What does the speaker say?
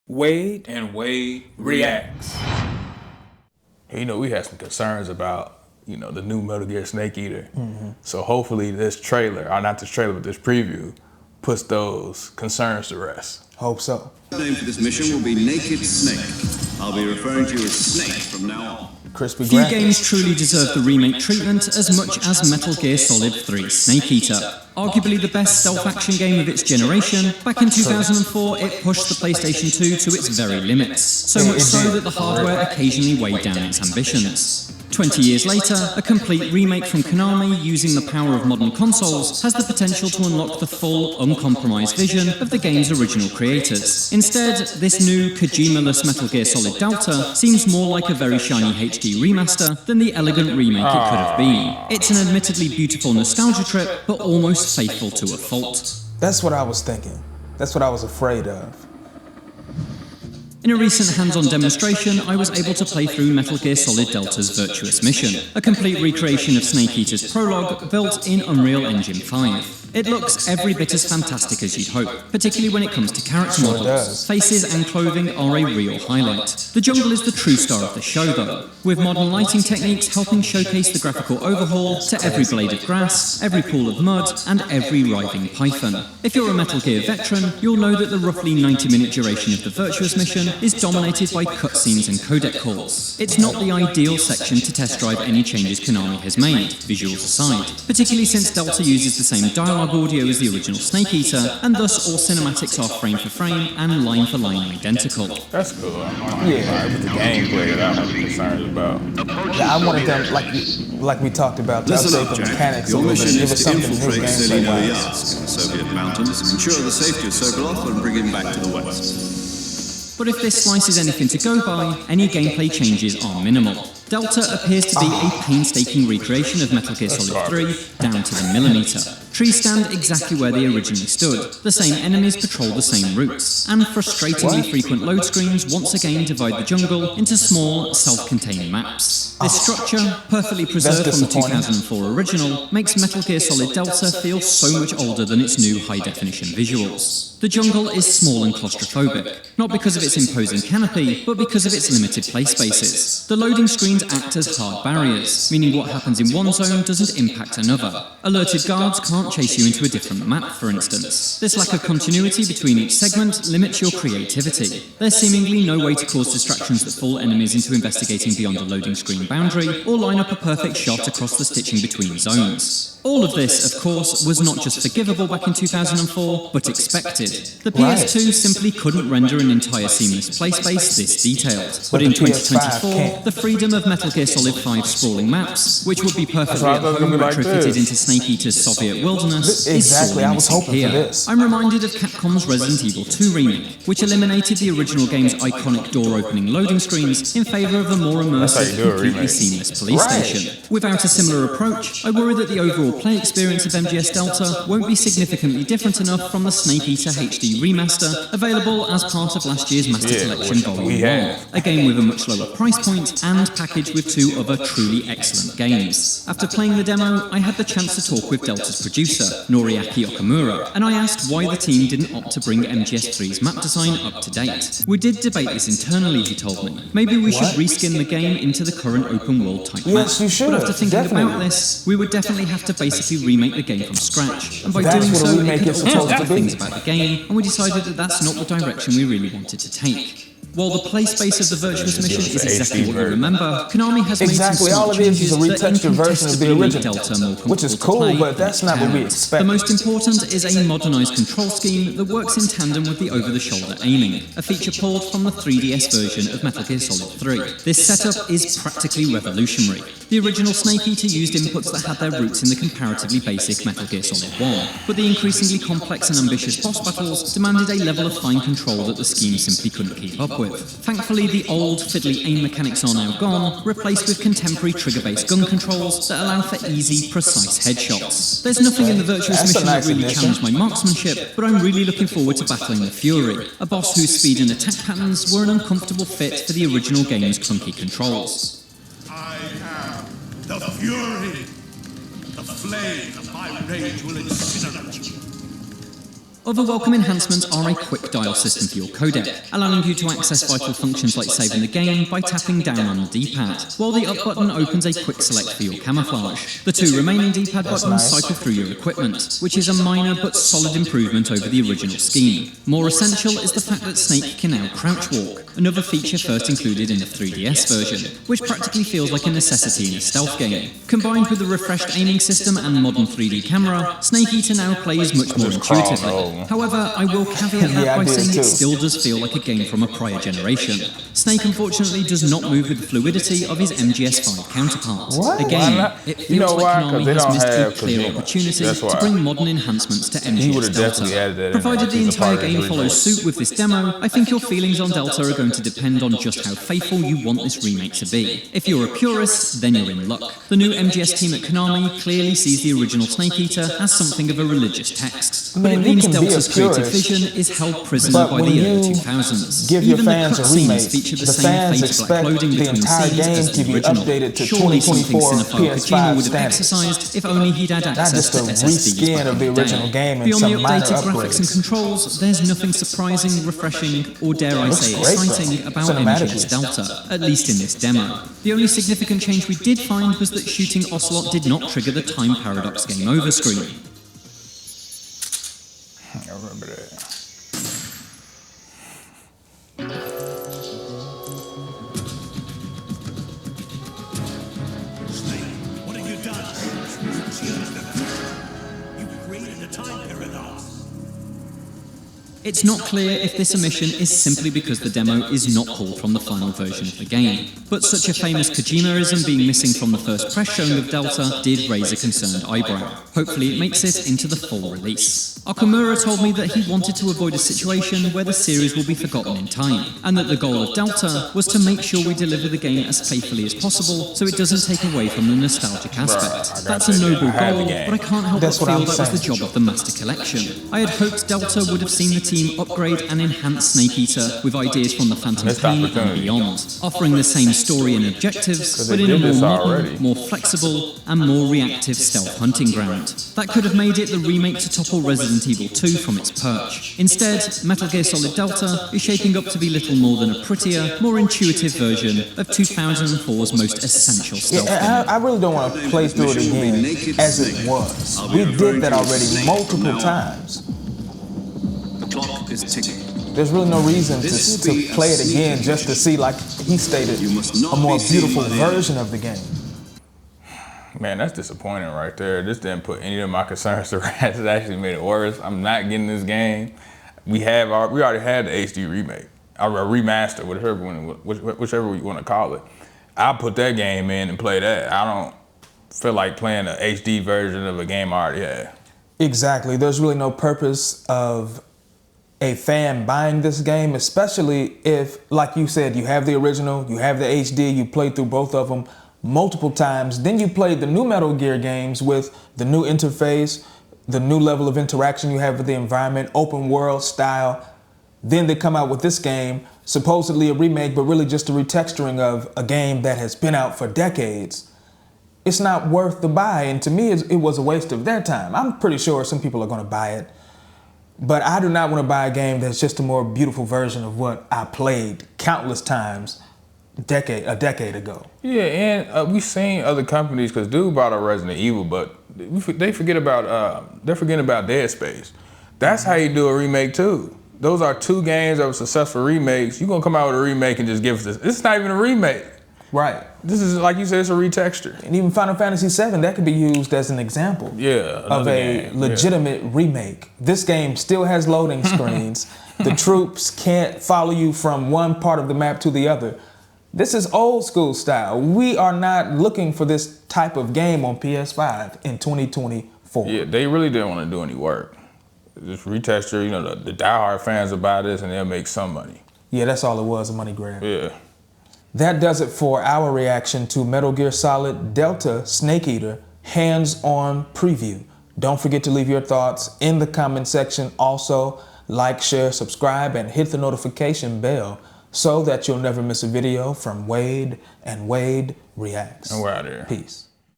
Wade and Wade reacts. You know, we had some concerns about, the new Metal Gear Snake Eater. So hopefully this trailer, or not this trailer, but this preview, puts those concerns to rest. Hope so. The name for this mission will be Naked Snake. I'll be referring to you as Snake from now on. Crispy Few graphics. games truly deserve the remake treatment as much as Metal Gear Solid 3 Snake Eater. Arguably the best stealth-action game of its generation, back in 2004 it pushed the PlayStation 2 to its very limits, so much so that the hardware occasionally weighed down its ambitions. 20 years later, a complete remake from Konami using the power of modern consoles has the potential to unlock the full, uncompromised vision of the game's original creators. Instead, this new Kojima-less Metal Gear Solid Delta seems more like a very shiny HD remaster than the elegant remake it could have been. It's an admittedly beautiful nostalgia trip, but almost faithful to a fault. That's what I was thinking. That's what I was afraid of. In a recent hands-on demonstration, I was able to play through Metal Gear Solid Delta's Virtuous Mission, a complete recreation of Snake Eater's prologue built in Unreal Engine 5. It looks every bit as fantastic as you'd hope, particularly when it comes to character models. Faces and clothing are a real highlight. The jungle is the true star of the show though, with modern lighting techniques helping showcase the graphical overhaul to every blade of grass, every pool of mud, and every writhing python. If you're a Metal Gear veteran, you'll know that the roughly 90-minute duration of the Virtuous Mission is dominated by cutscenes and codec calls. It's not the ideal section to test drive any changes Konami has made, visuals aside, particularly since Delta uses the same dialogue audio as the original Snake Eater, and thus all cinematics are frame for frame and line for line identical. That's cool. But the gameplay that I have concerns about. Yeah, I wanted them, like we talked about, to update the mechanics a little bit. Give us something new gameplay-wise. Yask, Soviet mountains, ensure the safety of Sokolov and bring him back to the west. But if this slice is anything to go by, any gameplay changes are minimal. Delta appears to be a painstaking recreation of Metal Gear Solid 3 down to the millimetre. Trees stand exactly where they originally stood, the same enemies patrol the same routes, and frustratingly frequent load screens once again divide the jungle into small, self-contained maps. This structure, perfectly preserved from the 2004 original, makes Metal Gear Solid Delta feel so much older than its new high-definition visuals. The jungle is small and claustrophobic, not because of its imposing canopy, but because of its limited play spaces. The loading screens act as hard barriers, meaning what happens in one zone doesn't impact another. Alerted guards can't chase you into a different map, for instance. This lack of continuity between each segment limits your creativity. There's seemingly no way to cause distractions that fool enemies into investigating beyond a loading screen boundary, or line up a perfect shot across the stitching between zones. All of this, of course, was not just forgivable back in 2004, but expected. The PS2 simply couldn't render an entire seamless play space this detailed. But in 2024, the freedom of Metal Gear Solid 5's sprawling maps, which would be perfectly at home retrofitted into Snake Eater's Soviet wilderness, is sorely missing here. I'm reminded of Capcom's Resident Evil 2 remake, which eliminated the original game's iconic door-opening loading screens in favour of a more immersive, completely seamless police station. Without a similar approach, I worry that the overall play experience of MGS Delta won't be significantly different enough from the Snake Eater HD remaster, available as part of last year's Master Collection Volume 1, a game with a much lower price point and packaged with two other truly excellent games. After playing the demo, I had the chance to talk with Delta's producer, Noriaki Okamura, and I asked why the team didn't opt to bring MGS3's map design up to date. We did debate this internally, he told me. Maybe we should reskin the game into the current open world type map. Yes, you should. But after thinking about this, we would definitely have to basically remake the game from scratch, and by doing so, it could alter other things about the game, and we decided that that's not the direction we really wanted to take. While the play space of the Virtuous Mission is exactly what you remember, Konami has made some small changes that incontestably make Delta more comfortable to play, but that's not what we expect. The most important is a modernised control scheme that works in tandem with the over-the-shoulder aiming, a feature pulled from the 3DS version of Metal Gear Solid 3. This setup is practically revolutionary. The original Snake Eater used inputs that had their roots in the comparatively basic Metal Gear Solid 1, but the increasingly complex and ambitious boss battles demanded a level of fine control that the scheme simply couldn't keep up with. Thankfully, the old, fiddly aim mechanics are now gone, replaced with contemporary trigger-based gun controls that allow for easy, precise headshots. There's nothing in the Virtuous Mission that really challenged my marksmanship, but I'm really looking forward to battling the Fury, a boss whose speed and attack patterns were an uncomfortable fit for the original game's clunky controls. I am the Fury. The flame of my rage will incinerate you. Other welcome enhancements are a quick dial system for your codec, allowing you to access vital functions like saving the game by tapping down on the D-pad, while the up button opens a quick select for your camouflage. The two remaining D-pad buttons cycle through your equipment, which is a minor but solid improvement over the original scheme. More essential is the fact that Snake can now crouch walk, another feature first included in the 3DS version, which practically feels like a necessity in a stealth game. Combined with the refreshed aiming system and modern 3D camera, Snake Eater now plays much more intuitively. However, I will caveat that by saying it still does feel like a game from a prior generation. Snake unfortunately does not move with the fluidity of his MGS5 counterpart. Again, it feels like Konami has missed a clear opportunity to bring modern enhancements to MGS Delta. Provided the entire game follows suit with this demo, I think your feelings on Delta are going to depend on just how faithful you want this remake to be. If you're a purist, then you're in luck. The new MGS team at Konami clearly sees the original Snake Eater as something of a religious text, but it means Delta's creative vision is held prisoner by the early 2000s. Even the cutscenes feature the same faded black loading between scenes as the original. Surely something cinephile Kojima would have exercised if only he'd had access to SSDs back in the day. Beyond the updated graphics and controls, there's nothing surprising, refreshing, or dare I say exciting about MGS Delta, at least in this demo. The only significant change we did find was that shooting Ocelot did not trigger the time paradox game over screen. I remember that. Snake, what have you done? You created a time paradox. It's not clear if this omission is simply because the demo is not pulled from the final version of the game, but such a famous Kojimaism being missing from the first press showing of Delta did raise a concerned eyebrow. Hopefully it makes it into the full release. Okamura told me that he wanted to avoid a situation where the series will be forgotten in time, and that the goal of Delta was to make sure we deliver the game as faithfully as possible so it doesn't take away from the nostalgic aspect. That's a noble goal, but I can't help but feel that was the job of the Master Collection. I had hoped Delta would have seen the team upgrade and enhance Snake Eater with ideas from the Phantom Pain and beyond, offering the same story and objectives, but in a more modern, more flexible, and more reactive stealth hunting ground. That could have made it the remake to topple Resident Evil 2 from its perch. Instead, Metal Gear Solid Delta is shaping up to be little more than a prettier, more intuitive version of 2004's most essential stealth game. I really don't want to play through it again as it was. We did that already multiple times. The clock is ticking. There's really no reason to play it again just to see, like he stated, a more beautiful version of the game. Man, that's disappointing right there. This didn't put any of my concerns to rest. It actually made it worse. I'm not getting this game. We already had the HD remake, or remaster, whichever you want to call it. I'll put that game in and play that. I don't feel like playing an HD version of a game I already had. Exactly. There's really no purpose of a fan buying this game, especially if, like you said, you have the original, you have the HD, you played through both of them multiple times, then you played the new Metal Gear games with the new interface, the new level of interaction you have with the environment, open world style. Then they come out with this game, supposedly a remake, but really just a retexturing of a game that has been out for decades. It's not worth the buy, and to me, it was a waste of their time. I'm pretty sure some people are going to buy it, but I do not want to buy a game that's just a more beautiful version of what I played countless times a decade ago. Yeah, and we've seen other companies, because dude brought up Resident Evil, but they're forgetting about Dead Space. That's how you do a remake too. Those are two games that were successful remakes. You're gonna come out with a remake and just give us this. It's not even a remake. Right. This is, like you said, it's a retexture. And even Final Fantasy VII, that could be used as an example of a legitimate remake. This game still has loading screens. The troops can't follow you from one part of the map to the other. This is old school style. We are not looking for this type of game on PS5 in 2024. Yeah, they really didn't want to do any work. Just retexture, you know, the diehard fans will buy this and they'll make some money. Yeah, that's all it was, a money grab. Yeah. That does it for our reaction to Metal Gear Solid Delta Snake Eater hands-on preview. Don't forget to leave your thoughts in the comment section. Also, like, share, subscribe, and hit the notification bell so that you'll never miss a video from Wade and Wade Reacts. And we're out of here. Peace.